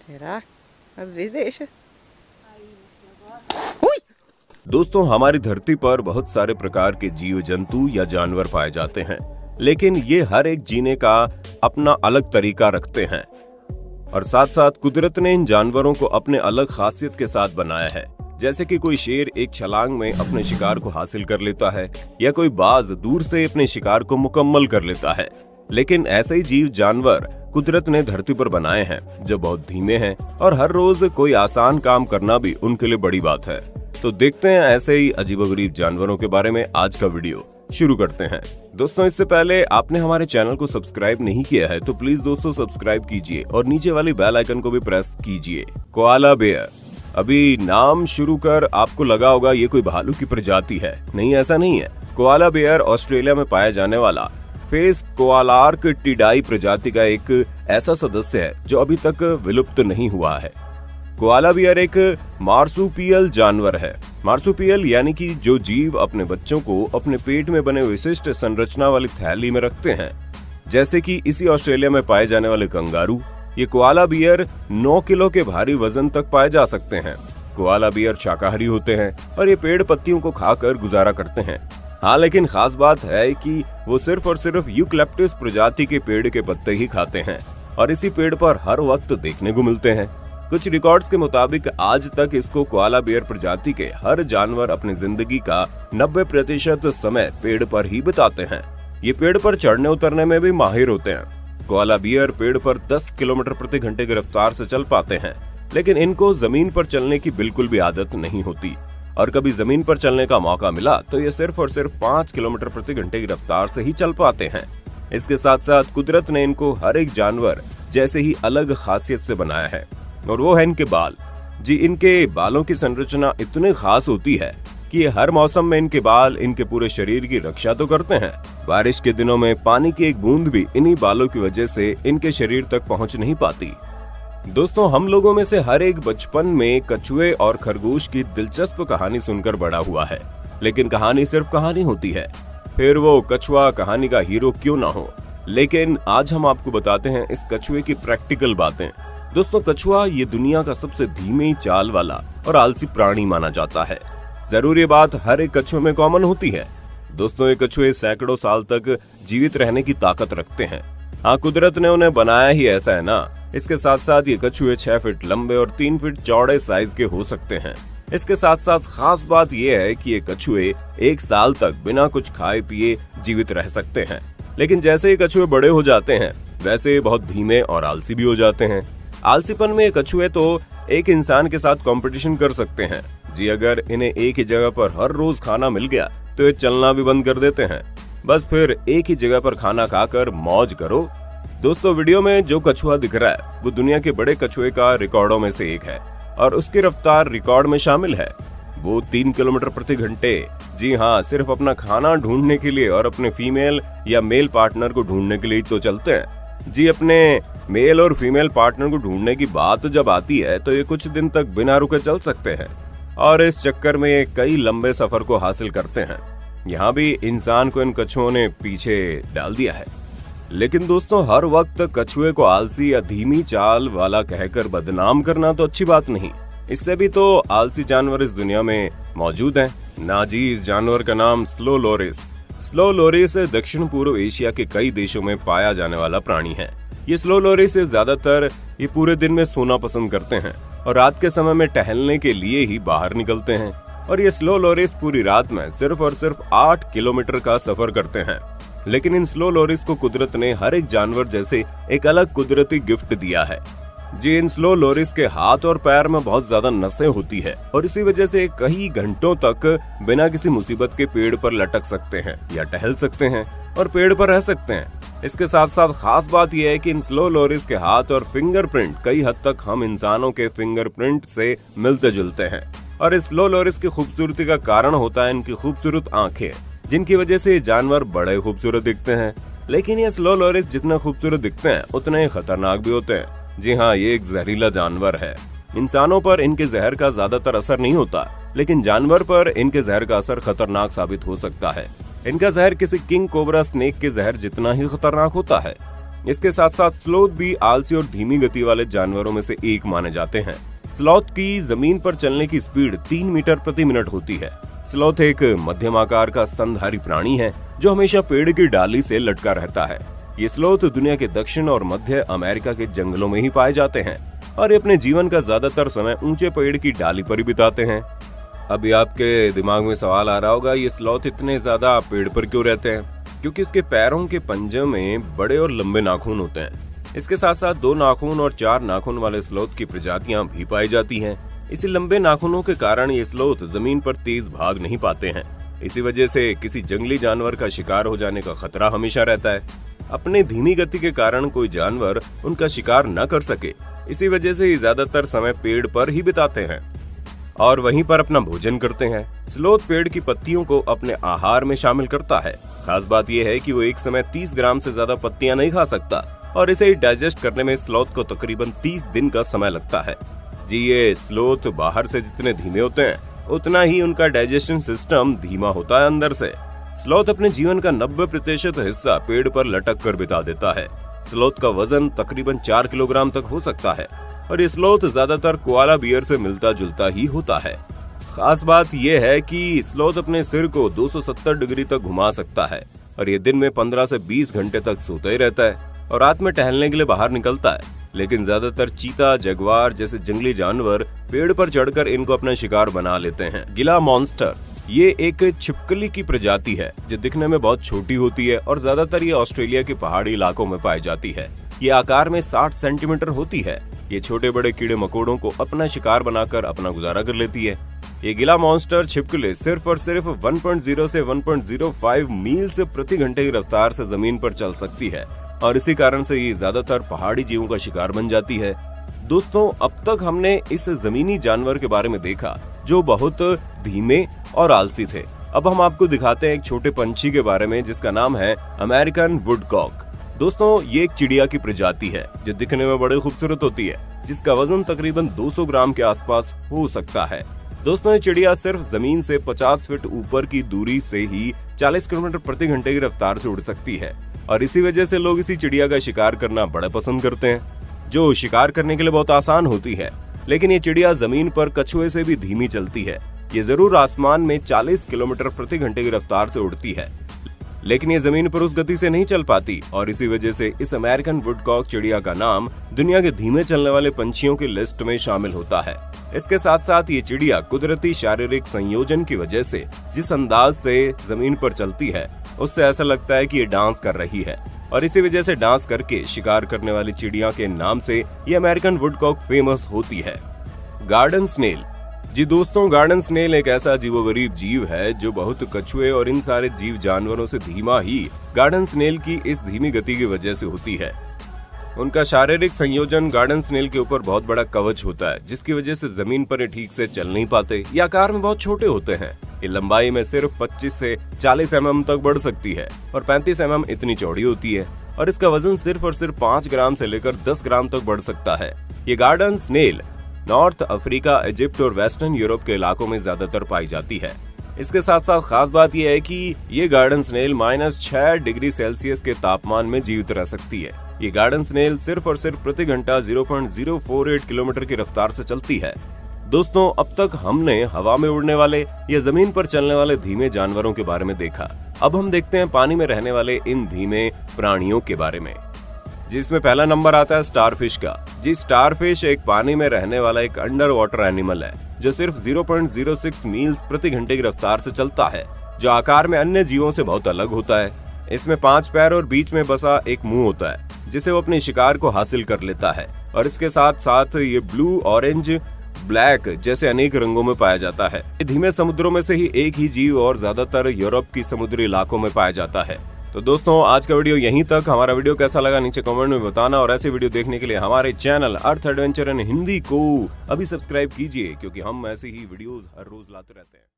Será? Às vezes deixa. दोस्तों, हमारी धरती पर बहुत सारे प्रकार के जीव जंतु या जानवर पाए जाते हैं, लेकिन ये हर एक जीने का अपना अलग तरीका रखते हैं और साथ साथ कुदरत ने इन जानवरों को अपने अलग खासियत के साथ बनाया है। जैसे कि कोई शेर एक छलांग में अपने शिकार को हासिल कर लेता है या कोई बाज दूर से अपने शिकार को मुकम्मल कर लेता है। लेकिन ऐसे ही जीव जानवर कुदरत ने धरती पर बनाए हैं जो बहुत धीमे हैं और हर रोज कोई आसान काम करना भी उनके लिए बड़ी बात है। तो देखते हैं ऐसे ही अजीबोगरीब जानवरों के बारे में आज का वीडियो शुरू करते हैं। दोस्तों, इससे पहले आपने हमारे चैनल को सब्सक्राइब नहीं किया है तो प्लीज दोस्तों सब्सक्राइब कीजिए और नीचे वाली बेल आइकन को भी प्रेस कीजिए। Koala bear. अभी नाम शुरू कर आपको लगा होगा ये कोई भालू की प्रजाति है। नहीं, ऐसा नहीं है। कोआला बेयर ऑस्ट्रेलिया में पाया जाने वाला फेस कोआलार्कटिडाई प्रजाति का एक ऐसा सदस्य है जो अभी तक विलुप्त नहीं हुआ है। कोआला बियर एक मार्सुपियल जानवर है। मार्सुपियल यानी कि जो जीव अपने बच्चों को अपने पेट में बने विशिष्ट संरचना वाली थैली में रखते हैं, जैसे कि इसी ऑस्ट्रेलिया में पाए जाने वाले कंगारू। ये कोआला बियर 9 किलो के भारी वजन तक पाए जा सकते हैं। कोआला बियर शाकाहारी होते हैं और ये पेड़ पत्तियों को खाकर गुजारा करते हैं। हाँ, लेकिन खास बात है कि वो सिर्फ और सिर्फ यूकलिप्टस प्रजाति के पेड़ के पत्ते ही खाते हैं और इसी पेड़ पर हर वक्त देखने को मिलते हैं। कुछ रिकॉर्ड्स के मुताबिक आज तक इसको कोआला बियर प्रजाति के हर जानवर अपनी जिंदगी का 90% समय पेड़ पर ही बिताते हैं। ये पेड़ पर चढ़ने उतरने में भी माहिर होते हैं। कोआला बियर पेड़ पर 10 किलोमीटर प्रति घंटे की रफ्तार से चल पाते हैं, लेकिन इनको जमीन पर चलने की बिल्कुल भी आदत नहीं होती और कभी जमीन पर चलने का मौका मिला तो ये सिर्फ और सिर्फ 5 किलोमीटर प्रति घंटे की रफ्तार से ही चल पाते हैं। इसके साथ साथ कुदरत ने इनको हर एक जानवर जैसे ही अलग खासियत से बनाया है और वो है इनके बाल। जी, इनके बालों की संरचना इतनी खास होती है कि ये हर मौसम में इनके बाल इनके पूरे शरीर की रक्षा तो करते हैं। बारिश के दिनों में पानी की एक बूंद भी इन्हीं बालों की वजह से इनके शरीर तक पहुंच नहीं पाती। दोस्तों, हम लोगों में से हर एक बचपन में कछुए और खरगोश की दिलचस्प कहानी सुनकर बड़ा हुआ है, लेकिन कहानी सिर्फ कहानी होती है, फिर वो कछुआ कहानी का हीरो क्यों ना हो। लेकिन आज हम आपको बताते हैं इस कछुए की प्रैक्टिकल बातें। दोस्तों, कछुआ ये दुनिया का सबसे धीमी चाल वाला और आलसी प्राणी माना जाता है। जरूर ये बात हर एक कछुए में कॉमन होती है। दोस्तों, ये कछुए सैकड़ों साल तक जीवित रहने की ताकत रखते हैं। हाँ, कुदरत ने उन्हें बनाया ही ऐसा है ना। इसके साथ साथ ये कछुए 6 फीट लंबे और 3 फीट चौड़े साइज के हो सकते हैं। इसके साथ साथ खास बात यह है कि ये कछुए 1 साल तक बिना कुछ खाए पिए जीवित रह सकते हैं। लेकिन जैसे ही कछुए बड़े हो जाते हैं वैसे बहुत धीमे और आलसी भी हो जाते हैं। आलसीपन में कछुए तो एक इंसान के साथ कंपटीशन कर सकते हैं। जी, अगर इन्हें एक ही जगह पर हर रोज खाना मिल गया तो ये चलना भी बंद कर देते हैं। बस फिर एक ही जगह पर खाना खाकर मौज करो। दोस्तों, वीडियो में जो कछुआ दिख रहा है वो दुनिया के बड़े कछुए का रिकॉर्डों में से एक है और उसकी रफ्तार रिकॉर्ड में शामिल है। वो 3 किलोमीटर प्रति घंटे, जी हाँ, सिर्फ अपना खाना ढूंढने के लिए और अपने फीमेल या मेल पार्टनर को ढूंढने के लिए तो चलते हैं। जी, अपने मेल और फीमेल पार्टनर को ढूंढने की बात जब आती है तो ये कुछ दिन तक बिना रुके चल सकते हैं और इस चक्कर में ये कई लंबे सफर को हासिल करते हैं। यहाँ भी इंसान को इन कछुओं ने पीछे डाल दिया है। लेकिन दोस्तों, हर वक्त कछुए को आलसी या धीमी चाल वाला कहकर बदनाम करना तो अच्छी बात नहीं। इससे भी तो आलसी जानवर इस दुनिया में मौजूद हैं ना। जी, इस जानवर का नाम स्लो लोरिस। स्लो लोरिस दक्षिण पूर्व एशिया के कई देशों में पाया जाने वाला प्राणी है। ये स्लो लोरिस ज्यादातर ये पूरे दिन में सोना पसंद करते हैं और रात के समय में टहलने के लिए ही बाहर निकलते हैं। और ये स्लो लोरिस पूरी रात में सिर्फ और सिर्फ 8 किलोमीटर का सफर करते हैं। लेकिन इन स्लो लोरिस को कुदरत ने हर एक जानवर जैसे एक अलग कुदरती गिफ्ट दिया है। जी, इन स्लो लोरिस के हाथ और पैर में बहुत ज्यादा नसें होती है और इसी वजह से कई घंटों तक बिना किसी मुसीबत के पेड़ पर लटक सकते हैं या टहल सकते हैं और पेड़ पर रह सकते हैं। इसके साथ साथ खास बात यह है कि इन स्लो लोरिस के हाथ और फिंगरप्रिंट कई हद तक हम इंसानों के फिंगरप्रिंट से मिलते जुलते हैं और इस स्लो लोरिस की खूबसूरती का कारण होता है इनकी खूबसूरत आंखें, जिनकी वजह से ये जानवर बड़े खूबसूरत दिखते हैं। लेकिन ये स्लो लोरिस जितने खूबसूरत दिखते हैं उतने ही खतरनाक भी होते हैं। जी हाँ, ये एक जहरीला जानवर है। इंसानों पर इनके जहर का ज्यादातर असर नहीं होता, लेकिन जानवर पर इनके जहर का असर खतरनाक साबित हो सकता है। इनका जहर किसी किंग कोबरा स्नेक के जहर जितना ही खतरनाक होता है। इसके साथ साथ स्लोथ भी आलसी और धीमी गति वाले जानवरों में से एक माने जाते हैं। स्लॉथ की जमीन पर चलने की स्पीड 3 मीटर प्रति मिनट होती है। स्लॉथ एक मध्यम आकार का स्तनधारी प्राणी है जो हमेशा पेड़ की डाली से लटका रहता है। ये स्लॉथ दुनिया के दक्षिण और मध्य अमेरिका के जंगलों में ही पाए जाते हैं और ये अपने जीवन का ज्यादातर समय ऊंचे पेड़ की डाली पर ही बिताते हैं। अभी आपके दिमाग में सवाल आ रहा होगा, ये स्लॉथ इतने ज्यादा पेड़ पर क्यों रहते हैं? क्योंकि इसके पैरों के पंजे में बड़े और लंबे नाखून होते हैं। इसके साथ साथ 2 नाखून और 4 नाखून वाले स्लॉथ की प्रजातियां भी पाई जाती हैं। इसी लंबे नाखूनों के कारण ये स्लॉथ जमीन पर तेज भाग नहीं पाते हैं। इसी वजह से किसी जंगली जानवर का शिकार हो जाने का खतरा हमेशा रहता है। अपनी धीमी गति के कारण कोई जानवर उनका शिकार न कर सके, इसी वजह से ये ज्यादातर समय पेड़ पर ही बिताते हैं और वहीं पर अपना भोजन करते हैं। स्लॉथ पेड़ की पत्तियों को अपने आहार में शामिल करता है। खास बात यह है कि वो एक समय 30 ग्राम से ज्यादा पत्तियां नहीं खा सकता और इसे डाइजेस्ट करने में स्लॉथ को तकरीबन 30 दिन का समय लगता है। जी, ये स्लॉथ बाहर से जितने धीमे होते हैं उतना ही उनका डाइजेशन सिस्टम धीमा होता है अंदर से। स्लॉथ अपने जीवन का 90% हिस्सा पेड़ पर लटक कर बिता देता है। स्लॉथ का वजन तकरीबन 4 किलोग्राम तक हो सकता है और ये स्लॉथ ज्यादातर कोआला बियर से मिलता जुलता ही होता है। खास बात यह है कि स्लॉथ अपने सिर को 270 डिग्री तक घुमा सकता है और ये दिन में 15 से 20 घंटे तक सोता ही रहता है और रात में टहलने के लिए बाहर निकलता है। लेकिन ज्यादातर चीता, जगुआर जैसे जंगली जानवर पेड़ पर चढ़कर इनको अपना शिकार बना लेते हैं। गिला मॉन्स्टर ये एक छिपकली की प्रजाति है जो दिखने में बहुत छोटी होती है और ज्यादातर ये ऑस्ट्रेलिया के पहाड़ी इलाकों में पाई जाती है। ये आकार में 60 सेंटीमीटर होती है। ये छोटे बड़े कीड़े मकोड़ों को अपना शिकार बनाकर अपना गुजारा कर लेती है। ये गिला मॉन्स्टर छिपकली सिर्फ और सिर्फ 1.0 से 1.05 मील से प्रति घंटे की रफ्तार से जमीन पर चल सकती है और इसी कारण से ये ज्यादातर पहाड़ी जीवों का शिकार बन जाती है। दोस्तों, अब तक हमने इस जमीनी जानवर के बारे में देखा जो बहुत धीमे और आलसी थे। अब हम आपको दिखाते हैं एक छोटे पंछी के बारे में जिसका नाम है अमेरिकन वुडकॉक। दोस्तों, ये एक चिड़िया की प्रजाति है जो दिखने में बड़ी खूबसूरत होती है, जिसका वजन तकरीबन 200 ग्राम के आसपास हो सकता है। दोस्तों, ये चिड़िया सिर्फ जमीन से 50 फीट ऊपर की दूरी से ही 40 किलोमीटर प्रति घंटे की रफ्तार से उड़ सकती है और इसी वजह से लोग इसी चिड़िया का शिकार करना बड़ा पसंद करते हैं, जो शिकार करने के लिए बहुत आसान होती है। लेकिन ये चिड़िया जमीन पर कछुए से भी धीमी चलती है। ये जरूर आसमान में 40 किलोमीटर प्रति घंटे की रफ्तार से उड़ती है, लेकिन ये जमीन पर उस गति से नहीं चल पाती और इसी वजह से इस अमेरिकन वुडकॉक चिड़िया का नाम दुनिया के धीमे चलने वाले पंछियों की लिस्ट में शामिल होता है। इसके साथ साथ ये चिड़िया कुदरती शारीरिक संयोजन की वजह से जिस अंदाज से जमीन पर चलती है उससे ऐसा लगता है कि ये डांस कर रही है और इसी वजह से डांस करके शिकार करने वाली चिड़िया के नाम से ये अमेरिकन वुडकॉक फेमस होती है। Garden snail. जी दोस्तों, गार्डन स्नेल एक ऐसा अजीबोगरीब जीव है जो बहुत कछुए और इन सारे जीव जानवरों से धीमा ही गार्डन स्नेल की इस धीमी गति की वजह से होती है। उनका शारीरिक संयोजन गार्डन स्नेल के ऊपर बहुत बड़ा कवच होता है जिसकी वजह से जमीन पर ये ठीक से चल नहीं पाते। ये आकार में बहुत छोटे होते हैं। ये लंबाई में सिर्फ 25 से 40 mm तक बढ़ सकती है और 35 mm इतनी चौड़ी होती है और इसका वजन सिर्फ और सिर्फ 5 ग्राम से लेकर 10 ग्राम तक बढ़ सकता है। ये garden snail North Africa, Egypt और वेस्टर्न यूरोप के इलाकों में ज्यादातर पाई जाती है। इसके साथ साथ खास बात यह है कि ये गार्डन स्नेल -6 डिग्री सेल्सियस के तापमान में जीवित रह सकती है। ये गार्डन स्नेल सिर्फ और सिर्फ प्रति घंटा 0.048 किलोमीटर की रफ्तार से चलती है। दोस्तों, अब तक हमने हवा में उड़ने वाले या जमीन पर चलने वाले धीमे जानवरों के बारे में देखा। अब हम देखते हैं पानी में रहने वाले इन धीमे प्राणियों के बारे में, जिसमें पहला नंबर आता है स्टारफिश का। जी, स्टारफिश एक पानी में रहने वाला एक अंडर वाटर एनिमल है जो सिर्फ 0.06 मील प्रति घंटे की रफ्तार से चलता है, जो आकार में अन्य जीवों से बहुत अलग होता है। इसमें 5 पैर और बीच में बसा एक मुंह होता है जिसे वो अपने शिकार को हासिल कर लेता है और इसके साथ साथ ये ब्लू, ऑरेंज, ब्लैक जैसे अनेक रंगों में पाया जाता है। ये धीमे समुद्रों में से ही एक ही जीव और ज्यादातर यूरोप की समुद्री इलाकों में पाया जाता है। तो दोस्तों, आज का वीडियो यहीं तक। हमारा वीडियो कैसा लगा नीचे कमेंट में बताना और ऐसे वीडियो देखने के लिए हमारे channel earth adventure in Hindi को अभी सब्सक्राइब कीजिए, क्योंकि हम ऐसे ही वीडियोस हर रोज लाते रहते हैं।